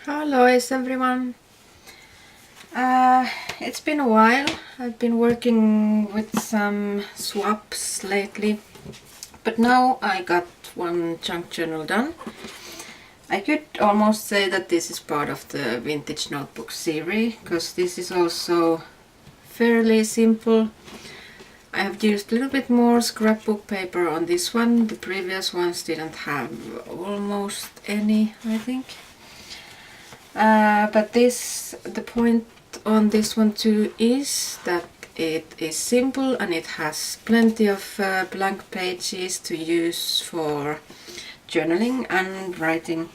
Hello everyone. It's been a while. I've been working with some swaps lately, but now I got one junk journal done. I could almost say that this is part of the vintage notebook series, because this is also fairly simple. I have used a little bit more scrapbook paper on this one. The previous ones didn't have almost any, I think. But the point on this one too is that it is simple and it has plenty of blank pages to use for journaling and writing.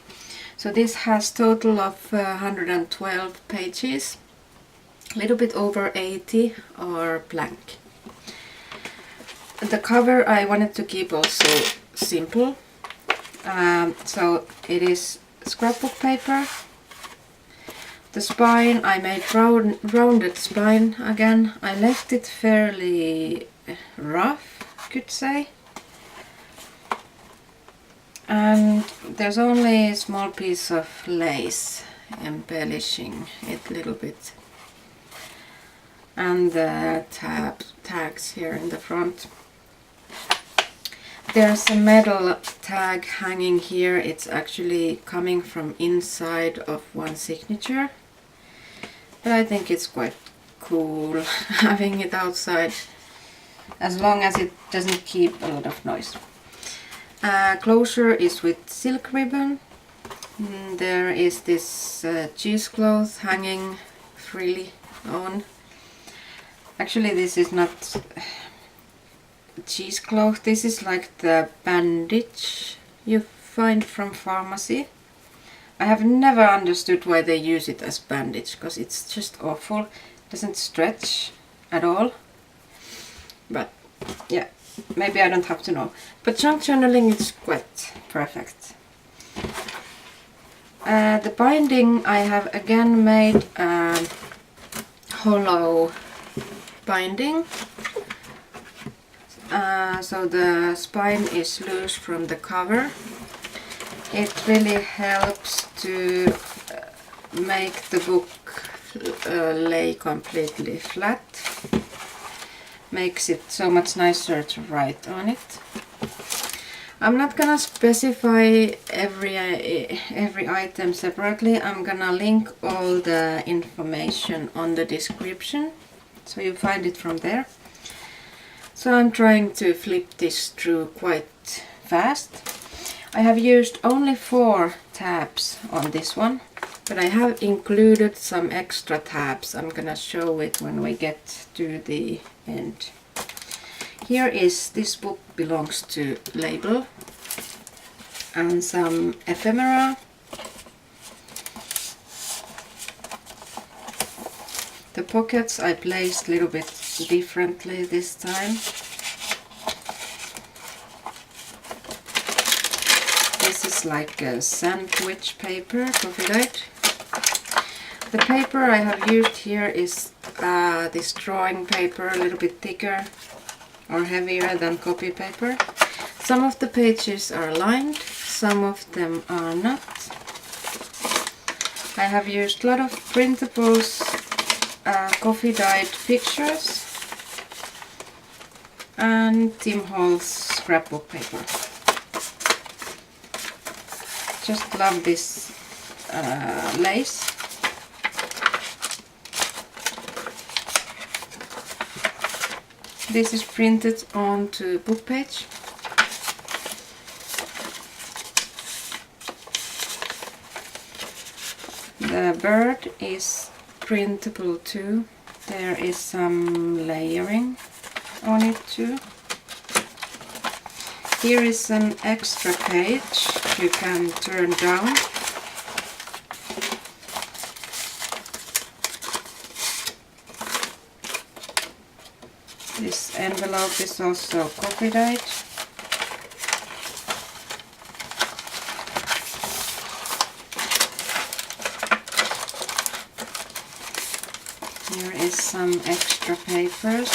So this has total of 112 pages, a little bit over 80 are blank. The cover I wanted to keep also simple, so it is scrapbook paper. The spine, I made rounded spine again. I left it fairly rough, I could say. And there's only a small piece of lace embellishing it a little bit. And the tags here in the front. There's a metal tag hanging here. It's actually coming from inside of one signature. But I think it's quite cool having it outside, as long as it doesn't keep a lot of noise. Closure is with silk ribbon. There is this cheesecloth hanging freely on. Actually, this is not cheesecloth, this is like the bandage you find from pharmacy. I have never understood why they use it as bandage, because it's just awful. It doesn't stretch at all. But yeah, maybe I don't have to know. But junk journaling is quite perfect. The binding, I have again made a hollow binding. So the spine is loose from the cover. It really helps to make the book lay completely flat. Makes it so much nicer to write on it. I'm not gonna specify every item separately. I'm gonna link all the information on the description, so you find it from there. So I'm trying to flip this through quite fast. I have used only 4 tabs on this one, but I have included some extra tabs. I'm gonna show it when we get to the end. Here is, this book belongs to label, and some ephemera. The pockets I placed a little bit differently this time. This is like a sandwich paper, coffee dyed. The paper I have used here is this drawing paper, a little bit thicker or heavier than copy paper. Some of the pages are lined, some of them are not. I have used a lot of Printables coffee dyed pictures and Tim Holtz scrapbook paper. Just love this lace. This is printed onto book page. The bird is printable too. There is some layering on it too. Here is an extra page you can turn down. This envelope is also coffee dyed. Here is some extra papers.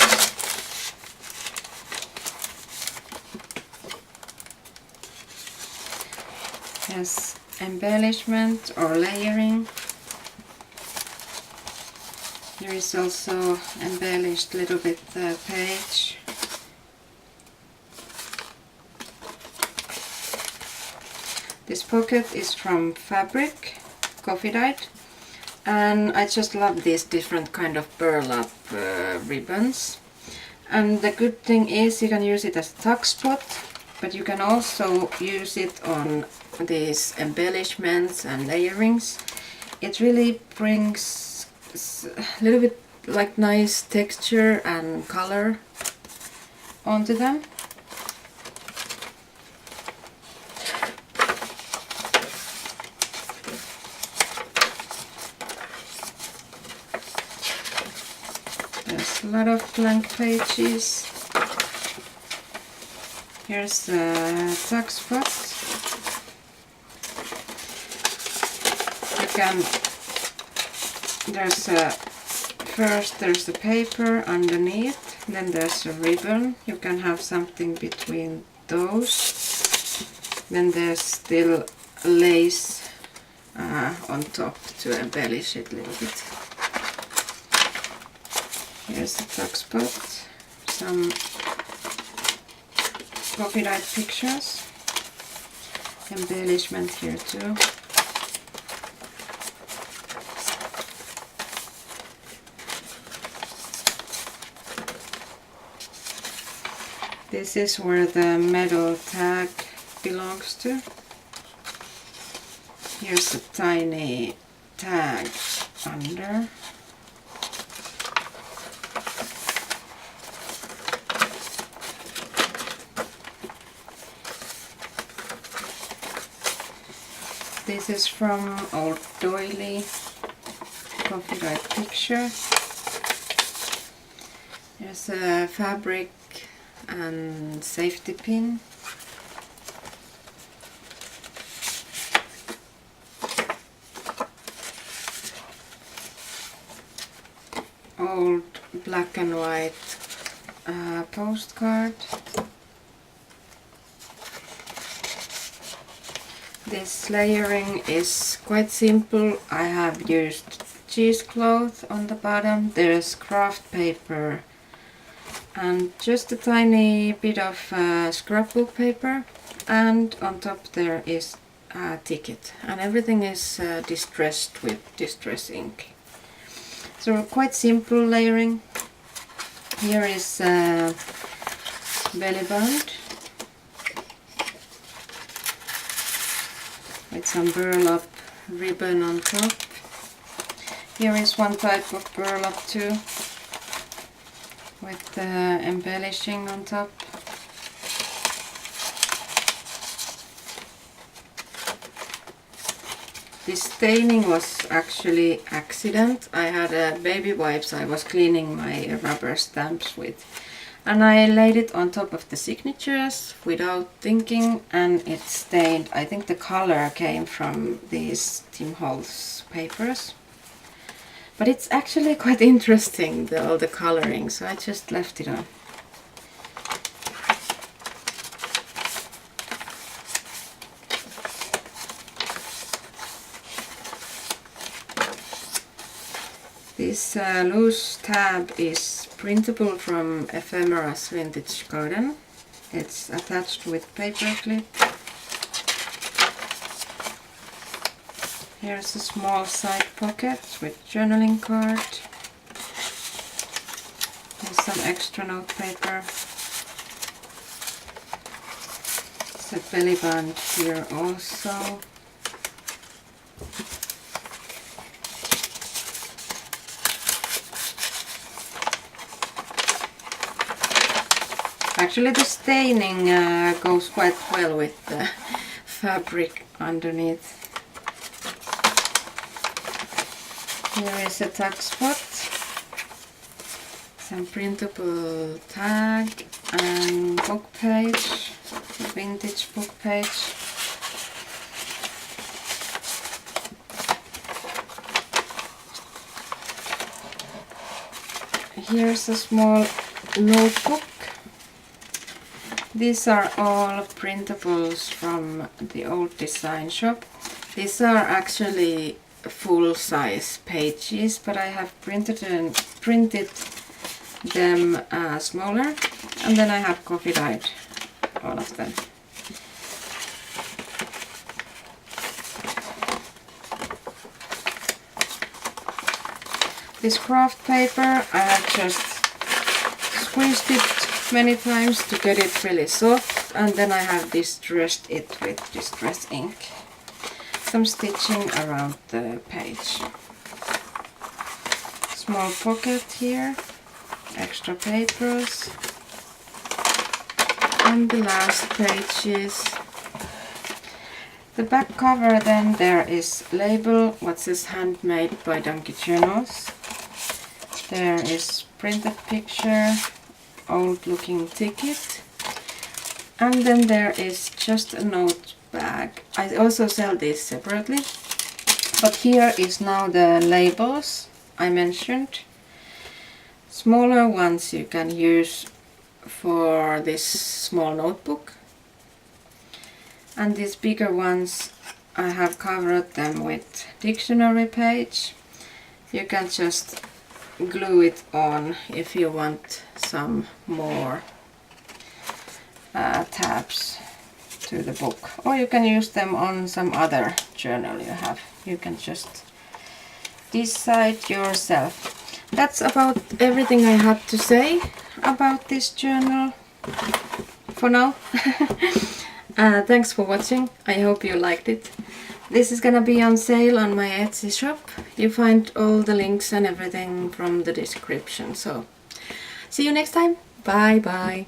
Has embellishment or layering. Here is also embellished little bit the page. This pocket is from Fabric, coffee dyed, and I just love these different kind of burlap ribbons. And the good thing is you can use it as a tuck spot, but you can also use it on these embellishments and layerings. It really brings a little bit like nice texture and color onto them. There's a lot of blank pages. Here's the tuck spot. You can, there's the paper underneath, then there's a ribbon. You can have something between those. Then there's still lace on top to embellish it a little bit. Here's the tuck spot, some coffee dyed pictures, embellishment here too. This is where the metal tag belongs to. Here's a tiny tag under. This is from Old Doily, coffee dyed picture. There's a fabric and safety pin. Old black and white postcard. This layering is quite simple. I have used cheesecloth on the bottom. There's craft paper and just a tiny bit of scrapbook paper, and on top there is a ticket, and everything is distressed with distress ink. So quite simple layering. Here is belly band with some burlap ribbon on top. Here is one type of burlap too, with the embellishing on top. This staining was actually accident. I had baby wipes I was cleaning my rubber stamps with, and I laid it on top of the signatures without thinking, and it stained. I think the color came from these Tim Holtz papers. But it's actually quite interesting, all the coloring, so I just left it on. This loose tab is printable from Ephemera's Vintage Garden. It's attached with paper clip. Here's a small side pocket with journaling card. There's some extra note paper. There's a belly band here also. Actually the staining goes quite well with the fabric underneath. Here is a tuck spot, some printable tag and book page, a vintage book page. Here's a small notebook. These are all printables from the old design shop. These are actually full-size pages, but I have printed them smaller, and then I have coffee dyed all of them. This craft paper, I have just squeezed it many times to get it really soft, and then I have distressed it with distress ink. Some stitching around the page. Small pocket here, extra papers, and the last pages. The back cover, then there is label what says Handmade by Donkey Journals. There is printed picture, old looking ticket, and then there is just a note bag. I also sell this separately, but here is now the labels I mentioned. Smaller ones you can use for this small notebook, and these bigger ones I have covered them with dictionary page. You can just glue it on if you want some more tabs to the book, or you can use them on some other journal you have. You can just decide yourself. That's about everything I had to say about this journal for now. Thanks for watching. I hope you liked it. This is gonna be on sale on my Etsy shop. You find all the links and everything from the description. So see you next time. Bye bye.